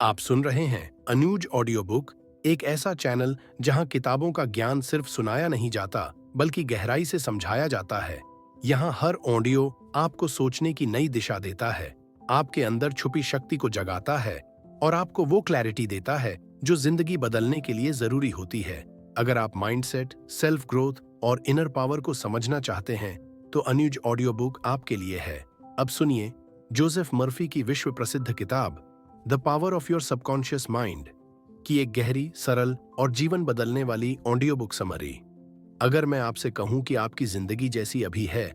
आप सुन रहे हैं अनुज ऑडियो बुक, एक ऐसा चैनल जहां किताबों का ज्ञान सिर्फ सुनाया नहीं जाता बल्कि गहराई से समझाया जाता है। यहाँ हर ऑडियो आपको सोचने की नई दिशा देता है, आपके अंदर छुपी शक्ति को जगाता है और आपको वो क्लैरिटी देता है जो जिंदगी बदलने के लिए जरूरी होती है। अगर आप माइंडसेट, सेल्फ ग्रोथ और इनर पावर को समझना चाहते हैं तो अनुज ऑडियो बुक आपके लिए है। अब सुनिए जोसेफ मर्फी की विश्व प्रसिद्ध किताब the power of your subconscious mind की एक गहरी, सरल और जीवन बदलने वाली ऑडियो बुक समरी। अगर मैं आपसे कहूं कि आपकी जिंदगी जैसी अभी है,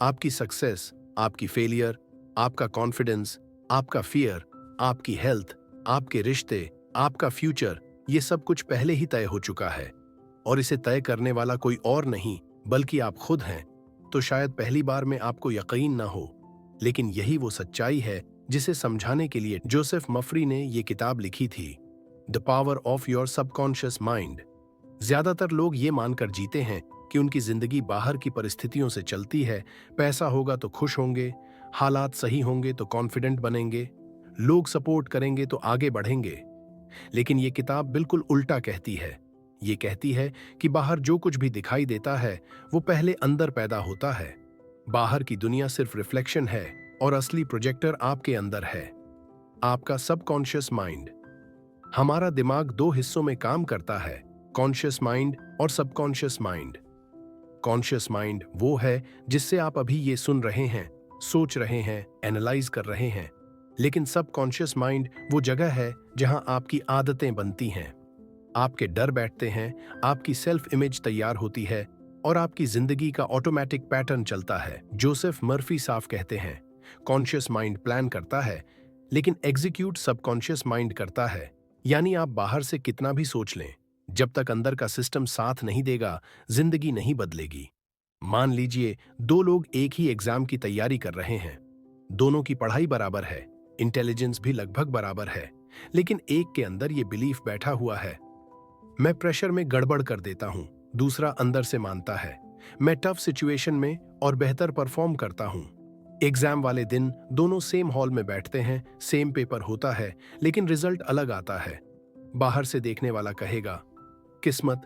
आपकी सक्सेस, आपकी फेलियर, आपका कॉन्फिडेंस, आपका फियर, आपकी हेल्थ, आपके रिश्ते, आपका फ्यूचर, ये सब कुछ पहले ही तय हो चुका है और इसे तय करने वाला कोई और नहीं बल्कि आप खुद हैं, तो शायद पहली बार में आपको यकीन ना हो, लेकिन यही वो सच्चाई है जिसे समझाने के लिए जोसेफ मर्फी ने ये किताब लिखी थी, the power of your subconscious mind. ज्यादातर लोग ये मानकर जीते हैं कि उनकी जिंदगी बाहर की परिस्थितियों से चलती है। पैसा होगा तो खुश होंगे, हालात सही होंगे तो कॉन्फिडेंट बनेंगे, लोग सपोर्ट करेंगे तो आगे बढ़ेंगे। लेकिन ये किताब बिल्कुल उल्टा कहती है। ये कहती है कि बाहर जो कुछ भी दिखाई देता है वो पहले अंदर पैदा होता है। बाहर की दुनिया सिर्फ रिफ्लेक्शन है और असली प्रोजेक्टर आपके अंदर है, आपका सबकॉन्शियस माइंड। हमारा दिमाग दो हिस्सों में काम करता है, कॉन्शियस माइंड और सबकॉन्शियस माइंड। कॉन्शियस माइंड वो है जिससे आप अभी ये सुन रहे हैं, सोच रहे हैं, एनालाइज कर रहे हैं। लेकिन सबकॉन्शियस माइंड वो जगह है जहां आपकी आदतें बनती हैं, आपके डर बैठते हैं, आपकी सेल्फ इमेज तैयार होती है और आपकी जिंदगी का ऑटोमेटिक पैटर्न चलता है। जोसेफ मर्फी साफ कहते हैं, कॉन्शियस माइंड प्लान करता है लेकिन एग्जीक्यूट सबकॉन्शियस माइंड करता है। यानी आप बाहर से कितना भी सोच लें, जब तक अंदर का सिस्टम साथ नहीं देगा, जिंदगी नहीं बदलेगी। मान लीजिए दो लोग एक ही एग्जाम की तैयारी कर रहे हैं, दोनों की पढ़ाई बराबर है, इंटेलिजेंस भी लगभग बराबर है, लेकिन एक के अंदर ये बिलीफ बैठा हुआ है, मैं प्रेशर में गड़बड़ कर देता हूं। दूसरा अंदर से मानता है, मैं टफ सिचुएशन में और बेहतर परफॉर्म करता हूं। एग्जाम वाले दिन दोनों सेम हॉल में बैठते हैं, सेम पेपर होता है, लेकिन रिजल्ट अलग आता है। बाहर से देखने वाला कहेगा किस्मत,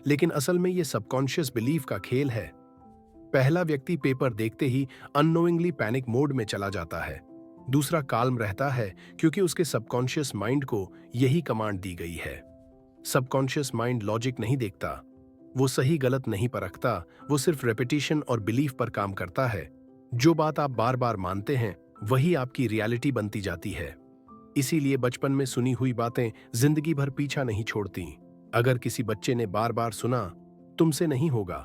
लेकिन असल में ये सबकॉन्शियस बिलीफ का खेल है। पहला व्यक्ति पेपर देखते ही अननोइंगली पैनिक मोड में चला जाता है, दूसरा काल्म रहता है क्योंकि उसके सबकॉन्शियस माइंड को यही कमांड दी गई है। सबकॉन्शियस माइंड लॉजिक नहीं देखता, वो सही गलत नहीं परखता, वो सिर्फ रेपिटेशन और बिलीफ पर काम करता है। जो बात आप बार बार मानते हैं वही आपकी रियलिटी बनती जाती है। इसीलिए बचपन में सुनी हुई बातें जिंदगी भर पीछा नहीं छोड़ती। अगर किसी बच्चे ने बार बार सुना, तुमसे नहीं होगा,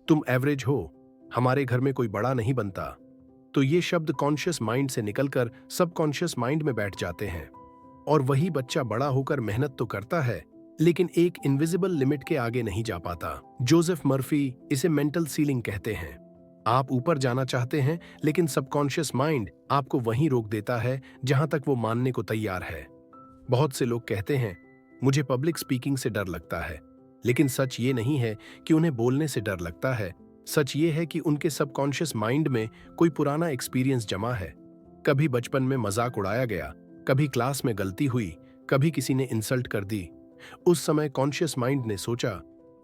तुम एवरेज हो, हमारे घर में कोई बड़ा नहीं बनता, तो ये शब्द कॉन्शियस माइंड से निकलकर सबकॉन्शियस माइंड में बैठ जाते हैं और वही बच्चा बड़ा होकर मेहनत तो करता है लेकिन एक इनविजिबल लिमिट के आगे नहीं जा पाता। जोसेफ मर्फी इसे मेंटल सीलिंग कहते हैं। आप ऊपर जाना चाहते हैं लेकिन सबकॉन्शियस माइंड आपको वहीं रोक देता है जहां तक वो मानने को तैयार है। बहुत से लोग कहते हैं, मुझे पब्लिक स्पीकिंग से डर लगता है, लेकिन सच ये नहीं है कि उन्हें बोलने से डर लगता है। सच ये है कि उनके सबकॉन्शियस माइंड में कोई पुराना एक्सपीरियंस जमा है। कभी बचपन में मजाक उड़ाया गया, कभी क्लास में गलती हुई, कभी किसी ने इंसल्ट कर दी। उस समय कॉन्शियस माइंड ने सोचा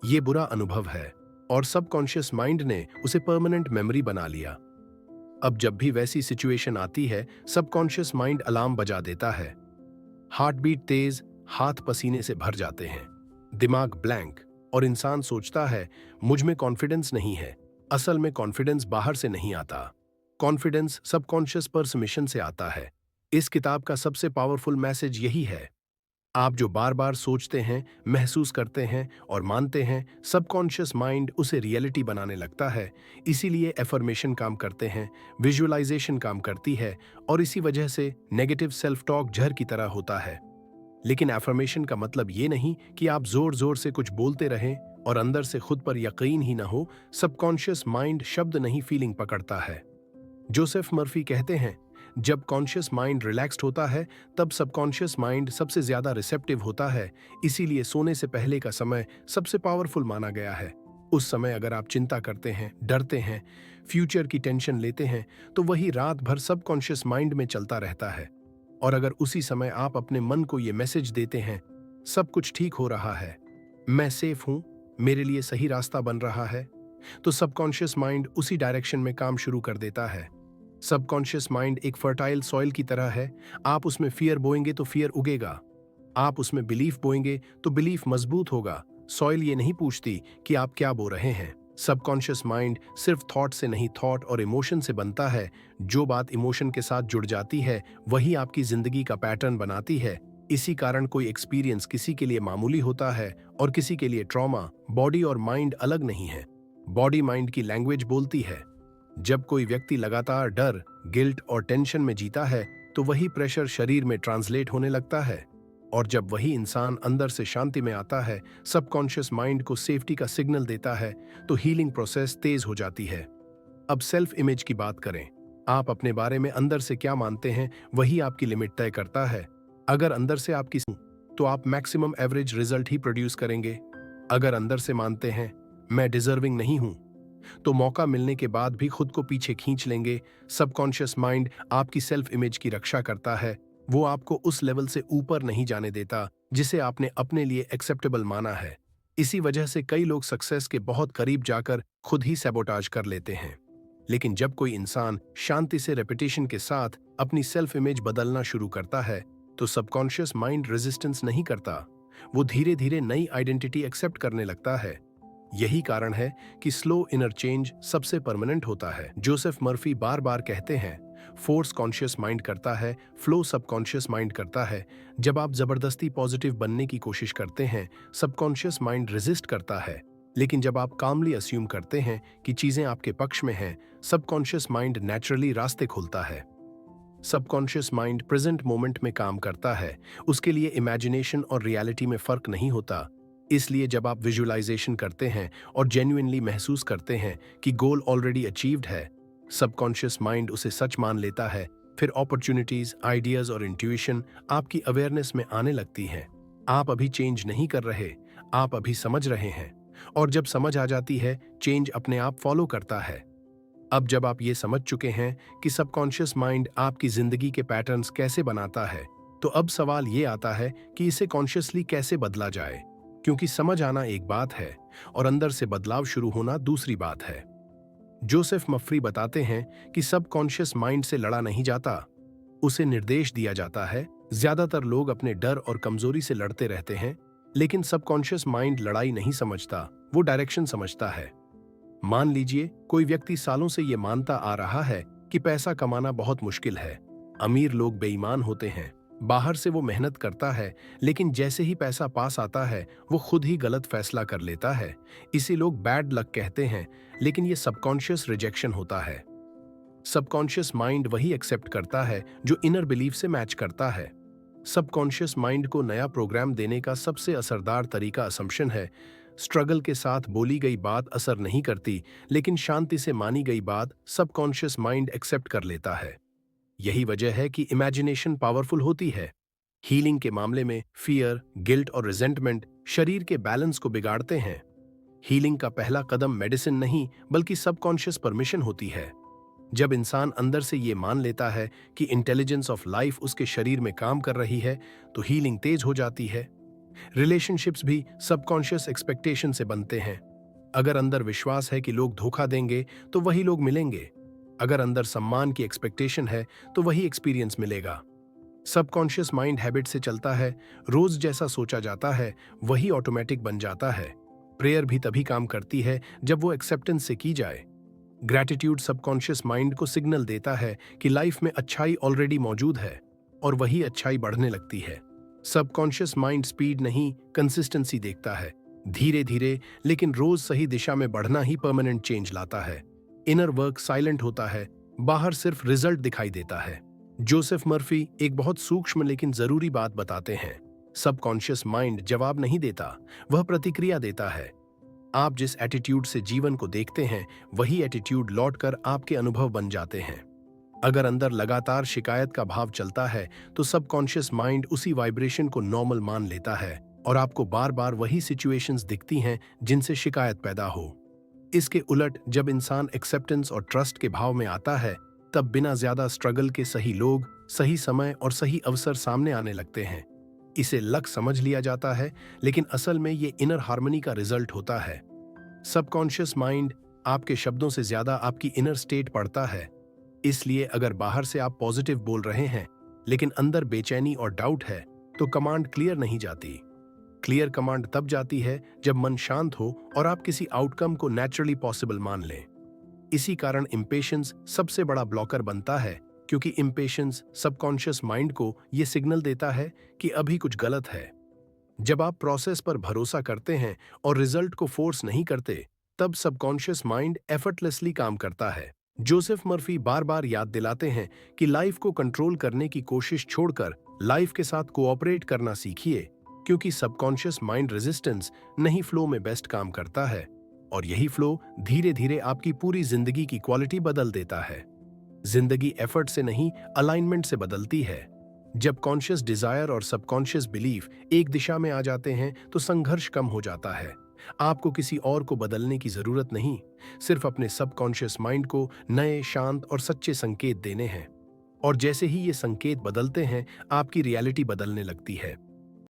ये बुरा अनुभव है और सबकॉन्शियस माइंड ने उसे परमानेंट मेमोरी बना लिया। अब जब भी वैसी सिचुएशन आती है, सबकॉन्शियस माइंड अलार्म बजा देता है। हार्ट बीट तेज, हाथ पसीने से भर जाते हैं, दिमाग ब्लैंक और इंसान सोचता है मुझ में कॉन्फिडेंस नहीं है। असल में कॉन्फिडेंस बाहर से नहीं आता, कॉन्फिडेंस सबकॉन्शियस परमिशन से आता है। इस किताब का सबसे पावरफुल मैसेज यही है, आप जो बार बार सोचते हैं, महसूस करते हैं और मानते हैं, सबकॉन्शियस माइंड उसे रियलिटी बनाने लगता है। इसीलिए एफर्मेशन काम करते हैं, विजुअलाइजेशन काम करती है और इसी वजह से नेगेटिव सेल्फ टॉक जहर की तरह होता है। लेकिन एफर्मेशन का मतलब ये नहीं कि आप जोर जोर से कुछ बोलते रहें और अंदर से खुद पर यकीन ही ना हो। सबकॉन्शियस माइंड शब्द नहीं, फीलिंग पकड़ता है। जोसेफ मर्फी कहते हैं, जब कॉन्शियस माइंड रिलैक्स्ड होता है तब सबकॉन्शियस माइंड सबसे ज्यादा रिसेप्टिव होता है। इसीलिए सोने से पहले का समय सबसे पावरफुल माना गया है। उस समय अगर आप चिंता करते हैं, डरते हैं, फ्यूचर की टेंशन लेते हैं, तो वही रात भर सबकॉन्शियस माइंड में चलता रहता है और अगर उसी समय आप अपने मन को ये मैसेज देते हैं, सब कुछ ठीक हो रहा है, मैं सेफ हूं, मेरे लिए सही रास्ता बन रहा है, तो सबकॉन्शियस माइंड उसी डायरेक्शन में काम शुरू कर देता है। सबकॉन्शियस माइंड एक फर्टाइल सॉइल की तरह है। आप उसमें फियर बोएंगे तो फियर उगेगा, आप उसमें बिलीफ बोएंगे तो बिलीफ मजबूत होगा। सॉइल ये नहीं पूछती कि आप क्या बो रहे हैं। सबकॉन्शियस माइंड सिर्फ थॉट से नहीं, थॉट और इमोशन से बनता है। जो बात इमोशन के साथ जुड़ जाती है वही आपकी जिंदगी का पैटर्न बनाती है। इसी कारण कोई एक्सपीरियंस किसी के लिए मामूली होता है और किसी के लिए ट्रॉमा। बॉडी और माइंड अलग नहीं है। बॉडी माइंड की लैंग्वेज बोलती है। जब कोई व्यक्ति लगातार डर, गिल्ट और टेंशन में जीता है तो वही प्रेशर शरीर में ट्रांसलेट होने लगता है, और जब वही इंसान अंदर से शांति में आता है, सबकॉन्शियस माइंड को सेफ्टी का सिग्नल देता है, तो हीलिंग प्रोसेस तेज हो जाती है। अब सेल्फ इमेज की बात करें। आप अपने बारे में अंदर से क्या मानते हैं वही आपकी लिमिट तय करता है। अगर अंदर से आपकी तो आप मैक्सिमम एवरेज रिजल्ट ही प्रोड्यूस करेंगे। अगर अंदर से मानते हैं मैं डिजर्विंग नहीं हूं, तो मौका मिलने के बाद भी खुद को पीछे खींच लेंगे। सबकॉन्शियस माइंड आपकी सेल्फ इमेज की रक्षा करता है। वो आपको उस लेवल से ऊपर नहीं जाने देता जिसे आपने अपने लिए एक्सेप्टेबल माना है। इसी वजह से कई लोग सक्सेस के बहुत करीब जाकर खुद ही सैबोटाज कर लेते हैं। लेकिन जब कोई इंसान शांति से रेपिटेशन के साथ अपनी सेल्फ इमेज बदलना शुरू करता है, तो सबकॉन्शियस माइंड रेजिस्टेंस नहीं करता। वो धीरे धीरे नई आइडेंटिटी एक्सेप्ट करने लगता है। यही कारण है कि स्लो इनर चेंज सबसे परमानेंट होता है। जोसेफ मर्फी बार बार कहते हैं, फोर्स कॉन्शियस माइंड करता है, फ्लो सबकॉन्शियस माइंड करता है। जब आप जबरदस्ती पॉजिटिव बनने की कोशिश करते हैं, सबकॉन्शियस माइंड रेजिस्ट करता है। लेकिन जब आप कामली अस्यूम करते हैं कि चीजें आपके पक्ष में हैं, सबकॉन्शियस माइंड नेचुरली रास्ते खोलता है। सबकॉन्शियस माइंड प्रेजेंट मोमेंट में काम करता है। उसके लिए इमेजिनेशन और रियलिटी में फर्क नहीं होता। इसलिए जब आप विजुअलाइजेशन करते हैं और जेन्युइनली महसूस करते हैं कि गोल ऑलरेडी अचीव्ड है, सबकॉन्शियस माइंड उसे सच मान लेता है। फिर अपॉर्चुनिटीज, आइडियाज और इंट्यूशन आपकी अवेयरनेस में आने लगती हैं। आप अभी चेंज नहीं कर रहे, आप अभी समझ रहे हैं, और जब समझ आ जाती है, चेंज अपने आप फॉलो करता है। अब जब आप ये समझ चुके हैं कि सबकॉन्शियस माइंड आपकी जिंदगी के पैटर्न्स कैसे बनाता है, तो अब सवाल ये आता है कि इसे कॉन्शियसली कैसे बदला जाए। क्योंकि समझ आना एक बात है और अंदर से बदलाव शुरू होना दूसरी बात है। जोसेफ मर्फी बताते हैं कि सबकॉन्शियस माइंड से लड़ा नहीं जाता, उसे निर्देश दिया जाता है। ज्यादातर लोग अपने डर और कमजोरी से लड़ते रहते हैं, लेकिन सबकॉन्शियस माइंड लड़ाई नहीं समझता, वो डायरेक्शन समझता है। मान लीजिए कोई व्यक्ति सालों से ये मानता आ रहा है कि पैसा कमाना बहुत मुश्किल है, अमीर लोग बेईमान होते हैं। बाहर से वो मेहनत करता है, लेकिन जैसे ही पैसा पास आता है वो खुद ही गलत फैसला कर लेता है। इसे लोग बैड लक कहते हैं, लेकिन ये सबकॉन्शियस रिजेक्शन होता है। सबकॉन्शियस माइंड वही एक्सेप्ट करता है जो इनर बिलीफ से मैच करता है। सबकॉन्शियस माइंड को नया प्रोग्राम देने का सबसे असरदार तरीका असम्पशन है। स्ट्रगल के साथ बोली गई बात असर नहीं करती, लेकिन शांति से मानी गई बात सबकॉन्शियस माइंड एक्सेप्ट कर लेता है। यही वजह है कि इमेजिनेशन पावरफुल होती है। हीलिंग के मामले में फियर, गिल्ट और रिजेंटमेंट शरीर के बैलेंस को बिगाड़ते हैं। हीलिंग का पहला कदम मेडिसिन नहीं, बल्कि सबकॉन्शियस परमिशन होती है। जब इंसान अंदर से ये मान लेता है कि इंटेलिजेंस ऑफ लाइफ उसके शरीर में काम कर रही है, तो हीलिंग तेज हो जाती है। रिलेशनशिप्स भी सबकॉन्शियस एक्सपेक्टेशन से बनते हैं। अगर अंदर विश्वास है कि लोग धोखा देंगे, तो वही लोग मिलेंगे। अगर अंदर सम्मान की एक्सपेक्टेशन है, तो वही एक्सपीरियंस मिलेगा। सबकॉन्शियस माइंड हैबिट से चलता है। रोज जैसा सोचा जाता है वही ऑटोमेटिक बन जाता है। प्रेयर भी तभी काम करती है जब वो एक्सेप्टेंस से की जाए। ग्रैटिट्यूड सबकॉन्शियस माइंड को सिग्नल देता है कि लाइफ में अच्छाई ऑलरेडी मौजूद है, और वही अच्छाई बढ़ने लगती है। सबकॉन्शियस माइंड स्पीड नहीं, कंसिस्टेंसी देखता है। धीरे धीरे लेकिन रोज सही दिशा में बढ़ना ही परमानेंट चेंज लाता है। इनर वर्क साइलेंट होता है, बाहर सिर्फ रिजल्ट दिखाई देता है। जोसेफ मर्फी एक बहुत सूक्ष्म लेकिन जरूरी बात बताते हैं। सबकॉन्शियस माइंड जवाब नहीं देता, वह प्रतिक्रिया देता है। आप जिस एटीट्यूड से जीवन को देखते हैं, वही एटीट्यूड लौटकर आपके अनुभव बन जाते हैं। अगर अंदर लगातार शिकायत का भाव चलता है, तो सबकॉन्शियस माइंड उसी वाइब्रेशन को नॉर्मल मान लेता है, और आपको बार बार वही सिचुएशंस दिखती हैं जिनसे शिकायत पैदा हो। इसके उलट जब इंसान एक्सेप्टेंस और ट्रस्ट के भाव में आता है, तब बिना ज्यादा स्ट्रगल के सही लोग, सही समय और सही अवसर सामने आने लगते हैं। इसे लक समझ लिया जाता है, लेकिन असल में ये इनर हार्मनी का रिजल्ट होता है। सबकॉन्शियस माइंड आपके शब्दों से ज्यादा आपकी इनर स्टेट पढ़ता है। इसलिए अगर बाहर से आप पॉजिटिव बोल रहे हैं, लेकिन अंदर बेचैनी और डाउट है, तो कमांड क्लियर नहीं जाती। क्लियर कमांड तब जाती है जब मन शांत हो और आप किसी आउटकम को नेचुरली पॉसिबल मान लें। इसी कारण इम्पेशंस सबसे बड़ा ब्लॉकर बनता है, क्योंकि इम्पेशंस सबकॉन्शियस माइंड को यह सिग्नल देता है कि अभी कुछ गलत है। जब आप प्रोसेस पर भरोसा करते हैं और रिजल्ट को फोर्स नहीं करते, तब सबकॉन्शियस माइंड एफर्टलेसली काम करता है। जोसेफ मर्फी बार बार याद दिलाते हैं कि लाइफ को कंट्रोल करने की कोशिश छोड़कर लाइफ के साथ कोऑपरेट करना सीखिए, क्योंकि सबकॉन्शियस माइंड रेजिस्टेंस नहीं, फ्लो में बेस्ट काम करता है। और यही फ्लो धीरे धीरे आपकी पूरी जिंदगी की क्वालिटी बदल देता है। जिंदगी एफर्ट से नहीं, अलाइनमेंट से बदलती है। जब कॉन्शियस डिजायर और सबकॉन्शियस बिलीफ एक दिशा में आ जाते हैं, तो संघर्ष कम हो जाता है। आपको किसी और को बदलने की जरूरत नहीं, सिर्फ अपने सबकॉन्शियस माइंड को नए, शांत और सच्चे संकेत देने हैं। और जैसे ही ये संकेत बदलते हैं, आपकी रियलिटी बदलने लगती है।